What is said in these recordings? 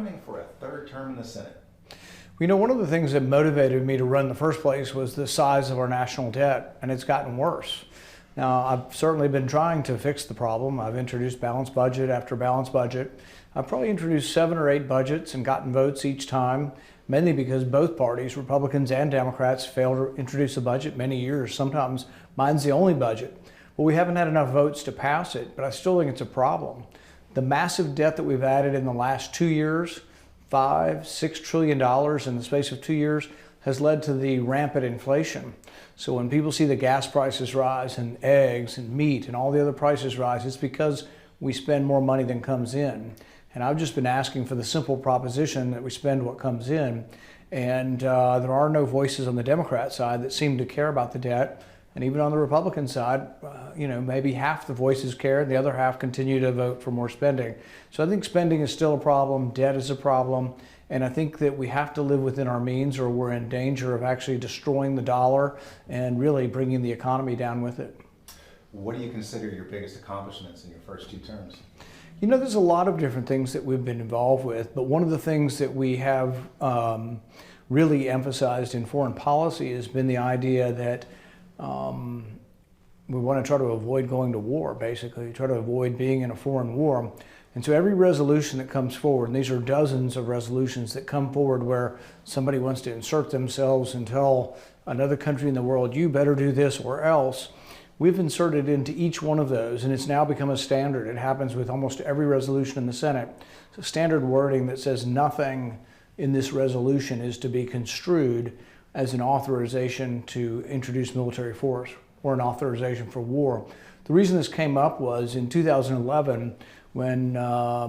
running for a third term in the Senate. You know, one of the things that motivated me to run in the first place was the size of our national debt, and it's gotten worse. Now, I've certainly been trying to fix the problem. I've introduced balanced budget after balanced budget. I've probably introduced 7 or 8 budgets and gotten votes each time, mainly because both parties, Republicans and Democrats, failed to introduce a budget many years. Sometimes mine's the only budget. Well, we haven't had enough votes to pass it, but I still think it's a problem. The massive debt that we've added in the last 2 years, $5-6 trillion in the space of 2 years, has led to the rampant inflation. So when people see the gas prices rise and eggs and meat and all the other prices rise, it's because we spend more money than comes in. And I've just been asking for the simple proposition that we spend what comes in. And there are no voices on the Democrat side that seem to care about the debt. And even on the Republican side, maybe half the voices care and the other half continue to vote for more spending. So I think spending is still a problem, debt is a problem, and I think that we have to live within our means or we're in danger of actually destroying the dollar and really bringing the economy down with it. What do you consider your biggest accomplishments in your first 2 terms? You know, there's a lot of different things that we've been involved with, but one of the things that we have really emphasized in foreign policy has been the idea that we want to try to avoid going to war, basically, try to avoid being in a foreign war. And so every resolution that comes forward, and these are dozens of resolutions that come forward where somebody wants to insert themselves and tell another country in the world, you better do this or else, we've inserted into each one of those, and it's now become a standard. It happens with almost every resolution in the Senate. It's a standard wording that says nothing in this resolution is to be construed as an authorization to introduce military force or an authorization for war. The reason this came up was in 2011 when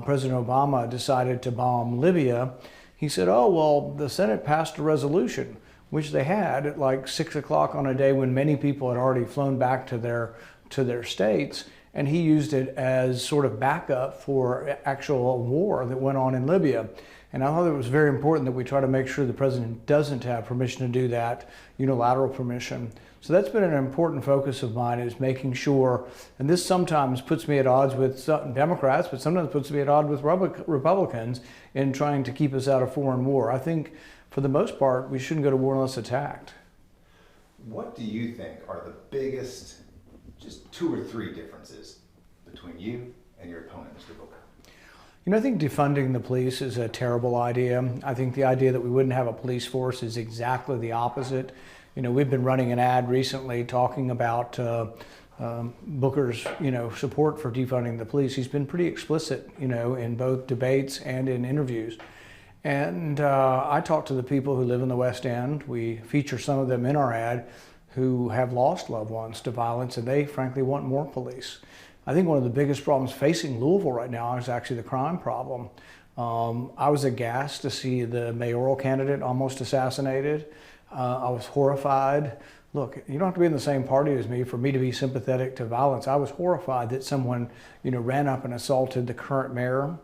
President Obama decided to bomb Libya. He said, oh, well, the Senate passed a resolution, which they had at like 6 o'clock on a day when many people had already flown back to their states, and he used it as sort of backup for actual war that went on in Libya. And I thought it was very important that we try to make sure the president doesn't have permission to do that, unilateral permission. So that's been an important focus of mine, is making sure, and this sometimes puts me at odds with some Democrats, but sometimes puts me at odds with Republicans in trying to keep us out of foreign war. I think for the most part, we shouldn't go to war unless attacked. What do you think are the biggest, just 2 or 3 differences between you and your opponent, Mr. Booker? You know, I think defunding the police is a terrible idea. I think the idea that we wouldn't have a police force is exactly the opposite. You know, we've been running an ad recently talking about Booker's, support for defunding the police. He's been pretty explicit, in both debates and in interviews. And I talk to the people who live in the West End. We feature some of them in our ad who have lost loved ones to violence, and they frankly want more police. I think one of the biggest problems facing Louisville right now is actually the crime problem. I was aghast to see the mayoral candidate almost assassinated. I was horrified. Look, you don't have to be in the same party as me for me to be sympathetic to violence. I was horrified that someone, ran up and assaulted the current mayor.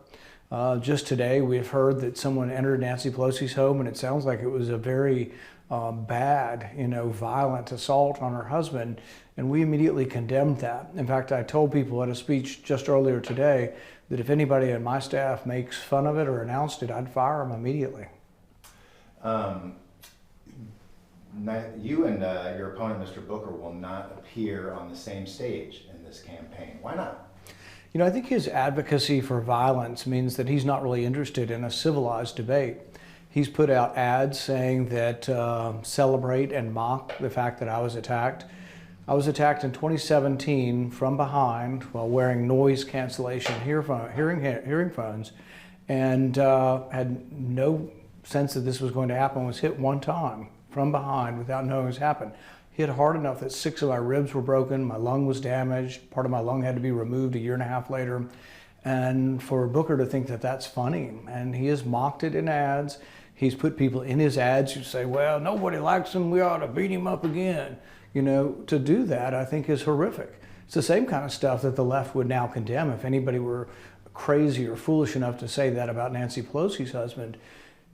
Just today, we've heard that someone entered Nancy Pelosi's home, and it sounds like it was a very bad, violent assault on her husband, and we immediately condemned that. In fact, I told people at a speech just earlier today that if anybody on my staff makes fun of it or announced it, I'd fire them immediately. You and your opponent, Mr. Booker, will not appear on the same stage in this campaign. Why not? I think his advocacy for violence means that he's not really interested in a civilized debate. He's put out ads saying that celebrate and mock the fact that I was attacked. I was attacked in 2017 from behind while wearing noise cancellation hearing phones, and had no sense that this was going to happen. Was hit one time from behind without knowing it was happened. Hit hard enough that 6 of my ribs were broken, my lung was damaged, part of my lung had to be removed a year and a half later. And for Booker to think that that's funny, and he has mocked it in ads. He's put people in his ads who say, well, nobody likes him, we ought to beat him up again. To do that, I think, is horrific. It's the same kind of stuff that the left would now condemn if anybody were crazy or foolish enough to say that about Nancy Pelosi's husband.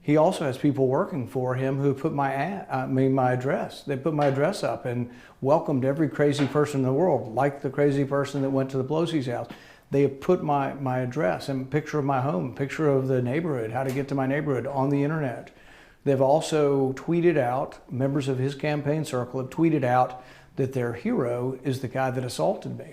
He also has people working for him who put my address. They put my address up and welcomed every crazy person in the world, like the crazy person that went to the Pelosi's house. They have put my address and a picture of my home, picture of the neighborhood, how to get to my neighborhood on the internet. They've also tweeted out, members of his campaign circle have tweeted out that their hero is the guy that assaulted me,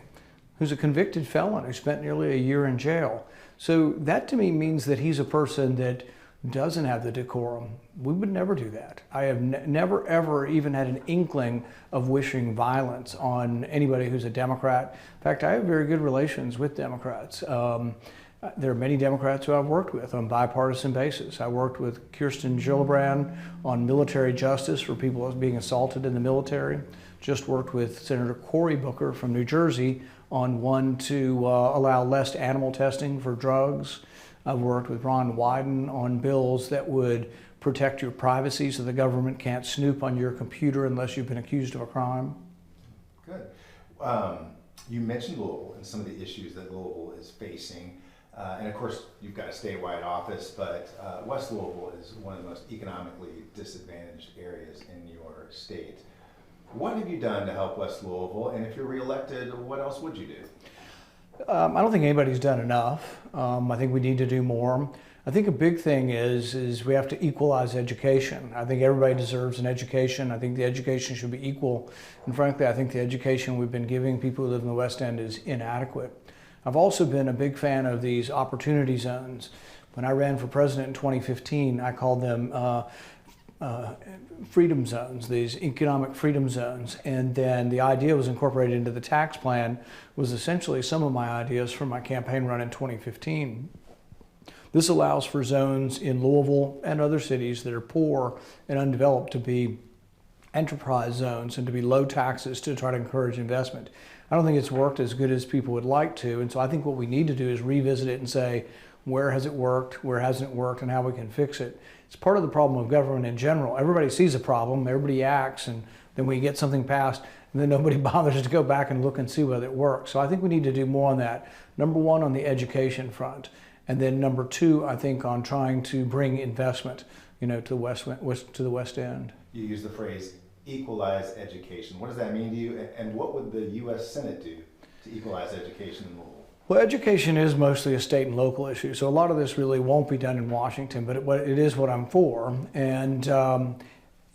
who's a convicted felon who spent nearly a year in jail. So that to me means that he's a person that doesn't have the decorum. We would never do that. I have never ever even had an inkling of wishing violence on anybody who's a Democrat. In fact, I have very good relations with Democrats. There are many Democrats who I've worked with on a bipartisan basis. I worked with Kirsten Gillibrand on military justice for people being assaulted in the military. Just worked with Senator Cory Booker from New Jersey on one to allow less animal testing for drugs. I've worked with Ron Wyden on bills that would protect your privacy so the government can't snoop on your computer unless you've been accused of a crime. Good. You mentioned Louisville and some of the issues that Louisville is facing. And of course, you've got a statewide office, but West Louisville is one of the most economically disadvantaged areas in your state. What have you done to help West Louisville? And if you're reelected, what else would you do? I don't think anybody's done enough. I think we need to do more. I think a big thing is we have to equalize education. I think everybody deserves an education. I think the education should be equal. And frankly, I think the education we've been giving people who live in the West End is inadequate. I've also been a big fan of these opportunity zones. When I ran for president in 2015, I called them freedom zones, these economic freedom zones. And then the idea was incorporated into the tax plan was essentially some of my ideas from my campaign run in 2015. This allows for zones in Louisville and other cities that are poor and undeveloped to be enterprise zones and to be low taxes to try to encourage investment. I don't think it's worked as good as people would like to, and so I think what we need to do is revisit it and say, where has it worked, where hasn't it worked, and how we can fix it. It's part of the problem of government in general. Everybody sees a problem, everybody acts, and then we get something passed, and then nobody bothers to go back and look and see whether it works. So I think we need to do more on that. Number one, on the education front. And then number two, I think on trying to bring investment, to the West End. You use the phrase equalize education. What does that mean to you? And what would the U.S. Senate do to equalize education in Louisville? Well, education is mostly a state and local issue, so a lot of this really won't be done in Washington, but it is what I'm for. And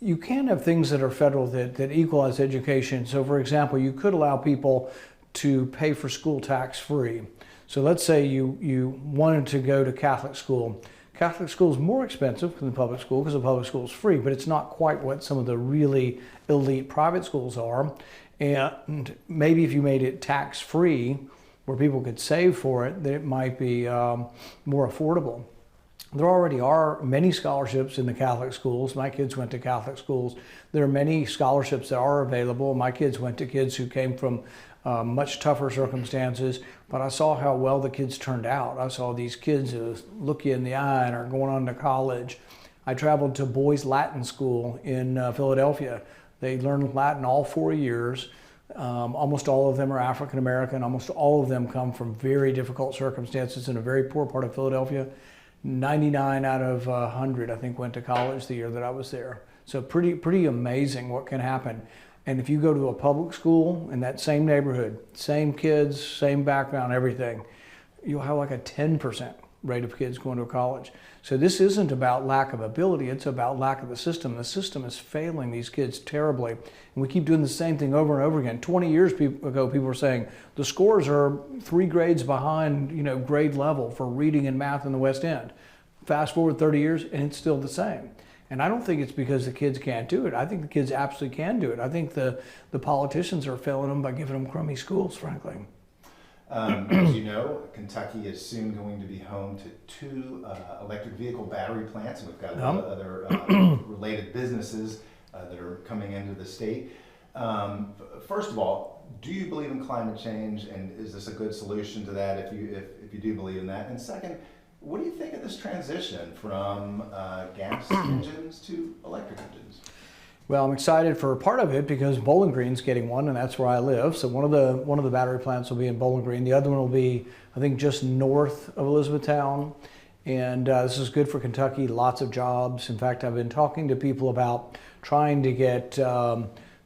you can have things that are federal that equalize education. So for example, you could allow people to pay for school tax free. So let's say you wanted to go to Catholic school. Catholic school is more expensive than public school because the public school is free, but it's not quite what some of the really elite private schools are. And maybe if you made it tax free, where people could save for it, that it might be more affordable. There already are many scholarships in the Catholic schools. My kids went to Catholic schools. There are many scholarships that are available. My kids went to kids who came from much tougher circumstances, but I saw how well the kids turned out. I saw these kids who look you in the eye and are going on to college. I traveled to boys' Latin school in Philadelphia. They learned Latin all 4 years. Almost all of them are African American. Almost all of them come from very difficult circumstances in a very poor part of Philadelphia. 99 out of 100, I think, went to college the year that I was there. So pretty amazing what can happen. And if you go to a public school in that same neighborhood, same kids, same background, everything, you'll have like a 10% rate of kids going to college. So this isn't about lack of ability, it's about lack of the system. The system is failing these kids terribly. And we keep doing the same thing over and over again. 20 years ago, people were saying the scores are 3 grades behind, grade level for reading and math in the West End. Fast forward 30 years and it's still the same. And I don't think it's because the kids can't do it. I think the kids absolutely can do it. I think the politicians are failing them by giving them crummy schools, frankly. As you know, Kentucky is soon going to be home to 2 electric vehicle battery plants, and we've got a lot of other related businesses that are coming into the state. First of all, do you believe in climate change, and is this a good solution to that if you do believe in that? And second, what do you think of this transition from gas engines to electric engines? Well, I'm excited for part of it because Bowling Green's getting one, and that's where I live. So one of the battery plants will be in Bowling Green. The other one will be, I think, just north of Elizabethtown. And this is good for Kentucky, lots of jobs. In fact, I've been talking to people about trying to get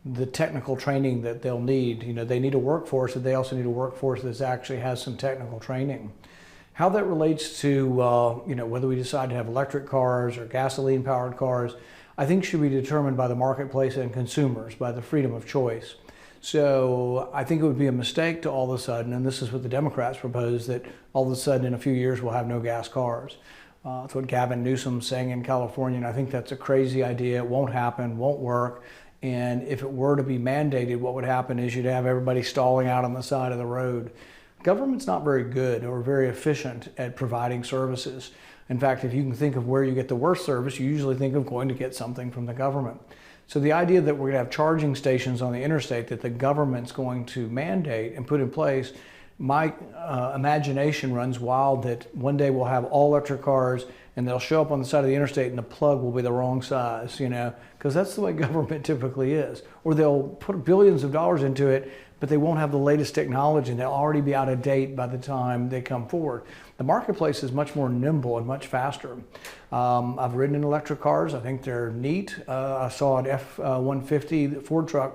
the technical training that they'll need. You know, they need a workforce, but they also need a workforce that actually has some technical training. How that relates to, you know, whether we decide to have electric cars or gasoline-powered cars, I think should be determined by the marketplace and consumers, by the freedom of choice. So I think it would be a mistake to all of a sudden, and this is what the Democrats propose, that all of a sudden in a few years we'll have no gas cars. That's what Gavin Newsom's saying in California, and I think that's a crazy idea. It won't happen, won't work. And if it were to be mandated, what would happen is you'd have everybody stalling out on the side of the road. Government's not very good or very efficient at providing services. In fact, if you can think of where you get the worst service, you usually think of going to get something from the government. So the idea that we're going to have charging stations on the interstate that the government's going to mandate and put in place, my imagination runs wild that one day we'll have all electric cars and they'll show up on the side of the interstate and the plug will be the wrong size, you know, because that's the way government typically is. Or they'll put billions of dollars into it, but they won't have the latest technology and they'll already be out of date by the time they come forward. The marketplace is much more nimble and much faster. I've ridden in electric cars. I think they're neat. I saw an F-150 Ford truck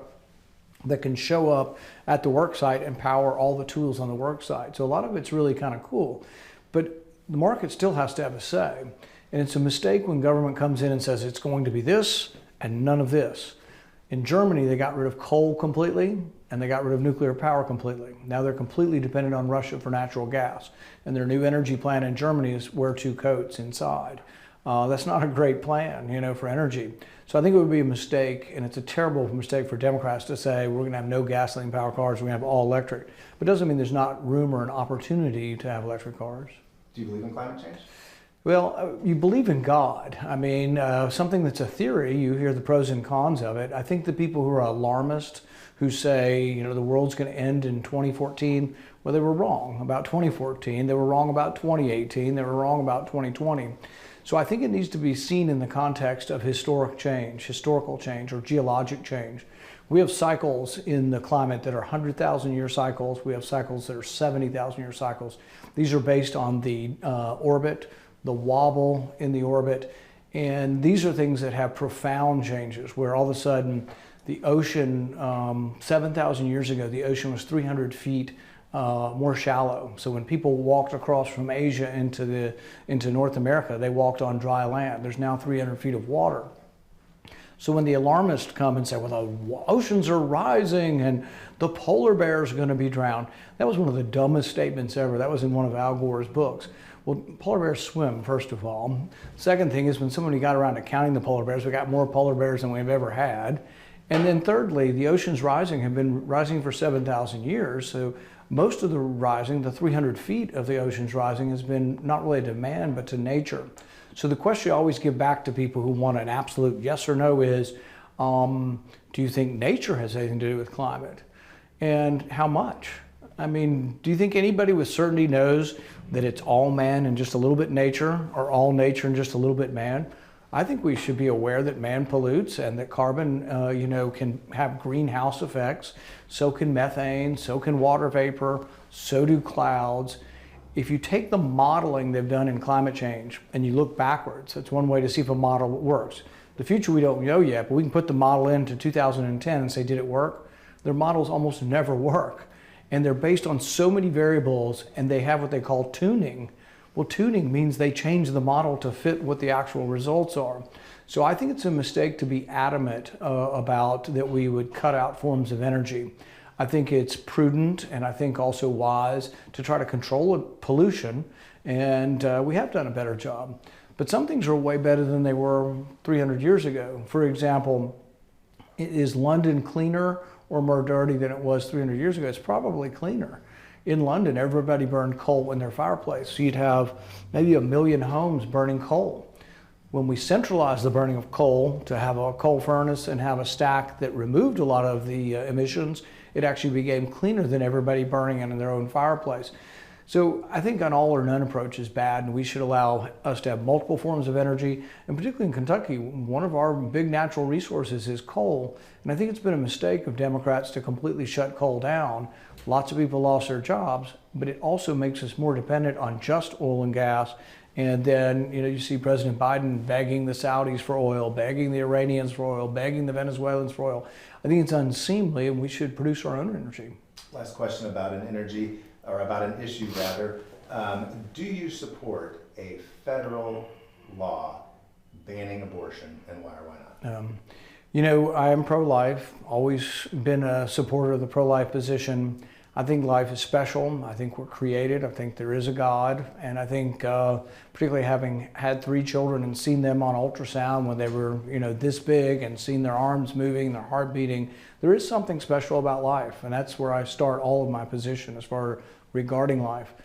that can show up at the work site and power all the tools on the work site. So a lot of it's really kind of cool. But the market still has to have a say. And it's a mistake when government comes in and says it's going to be this and none of this. In Germany, they got rid of coal completely and they got rid of nuclear power completely. Now they're completely dependent on Russia for natural gas. And their new energy plan in Germany is wear two coats inside. That's not a great plan, you know, for energy. So I think it would be a mistake, and it's a terrible mistake for Democrats to say we're going to have no gasoline powered cars, we're going to have all electric. But it doesn't mean there's not room or an opportunity to have electric cars. Do you believe in climate change? Well, you believe in God. I mean, something that's a theory, you hear the pros and cons of it. I think the people who are alarmist, who say, you know, the world's going to end in 2014, well, they were wrong about 2014. They were wrong about 2018. They were wrong about 2020. So I think it needs to be seen in the context of historical change, or geologic change. We have cycles in the climate that are 100,000 year cycles. We have cycles that are 70,000 year cycles. These are based on the orbit, the wobble in the orbit. And these are things that have profound changes where all of a sudden the ocean, 7,000 years ago, the ocean was 300 feet more shallow. So when people walked across from Asia into North America, they walked on dry land. There's now 300 feet of water. So when the alarmists come and say, well, the oceans are rising and the polar bears are going to be drowned, that was one of the dumbest statements ever. That was in one of Al Gore's books. Well, polar bears swim, first of all. Second thing is when somebody got around to counting the polar bears, we got more polar bears than we've ever had. And then thirdly, the oceans rising have been rising for 7,000 years. So most of the rising, the 300 feet of the oceans rising, has been not related to man, but to nature. So the question I always give back to people who want an absolute yes or no is, do you think nature has anything to do with climate? And how much? I mean, do you think anybody with certainty knows that it's all man and just a little bit nature, or all nature and just a little bit man? I think we should be aware that man pollutes and that carbon, can have greenhouse effects. So can methane, so can water vapor, so do clouds. If you take the modeling they've done in climate change and you look backwards, that's one way to see if a model works. The future we don't know yet, but we can put the model into 2010 and say, did it work? Their models almost never work. And they're based on so many variables, and they have what they call tuning. Well, tuning means they change the model to fit what the actual results are. So I think it's a mistake to be adamant about that we would cut out forms of energy. I think it's prudent and I think also wise to try to control pollution, and we have done a better job. But some things are way better than they were 300 years ago. For example, is London cleaner or more dirty than it was 300 years ago? It's probably cleaner. In London, everybody burned coal in their fireplace. So you'd have maybe 1 million homes burning coal. When we centralized the burning of coal to have a coal furnace and have a stack that removed a lot of the emissions, it actually became cleaner than everybody burning in their own fireplace. So I think an all or none approach is bad, and we should allow us to have multiple forms of energy. And particularly in Kentucky, one of our big natural resources is coal. And I think it's been a mistake of Democrats to completely shut coal down. Lots of people lost their jobs, but it also makes us more dependent on just oil and gas. And then, you see President Biden begging the Saudis for oil, begging the Iranians for oil, begging the Venezuelans for oil. I think it's unseemly, and we should produce our own energy. Last question about an issue rather. Do you support a federal law banning abortion, and why or why not? I am pro-life, always been a supporter of the pro-life position. I think life is special. I think we're created. I think there is a God. And I think particularly having had 3 children and seen them on ultrasound when they were, this big, and seen their arms moving, their heart beating, there is something special about life. And that's where I start all of my position as far regarding life.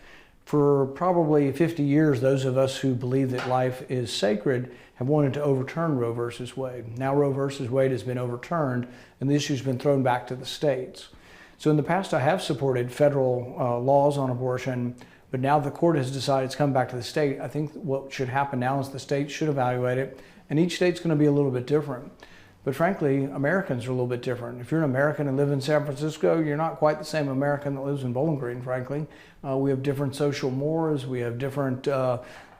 For probably 50 years, those of us who believe that life is sacred have wanted to overturn Roe versus Wade. Now Roe versus Wade has been overturned, and the issue's been thrown back to the states. So in the past, I have supported federal laws on abortion, but now the court has decided it's come back to the state. I think what should happen now is the state should evaluate it, and each state's going to be a little bit different. But frankly, Americans are a little bit different. If you're an American and live in San Francisco, you're not quite the same American that lives in Bowling Green, frankly. We have different social mores, we have different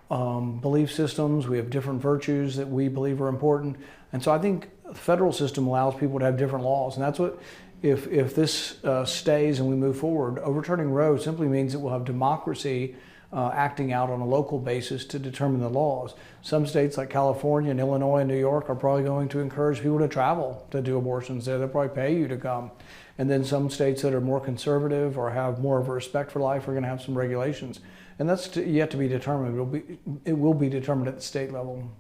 belief systems, we have different virtues that we believe are important. And so I think the federal system allows people to have different laws. And that's what, if this stays and we move forward, overturning Roe simply means that we'll have democracy acting out on a local basis to determine the laws. Some states like California and Illinois and New York are probably going to encourage people to travel to do abortions there. They'll probably pay you to come. And then some states that are more conservative or have more of a respect for life are going to have some regulations. And that's yet to be determined. It will be determined at the state level.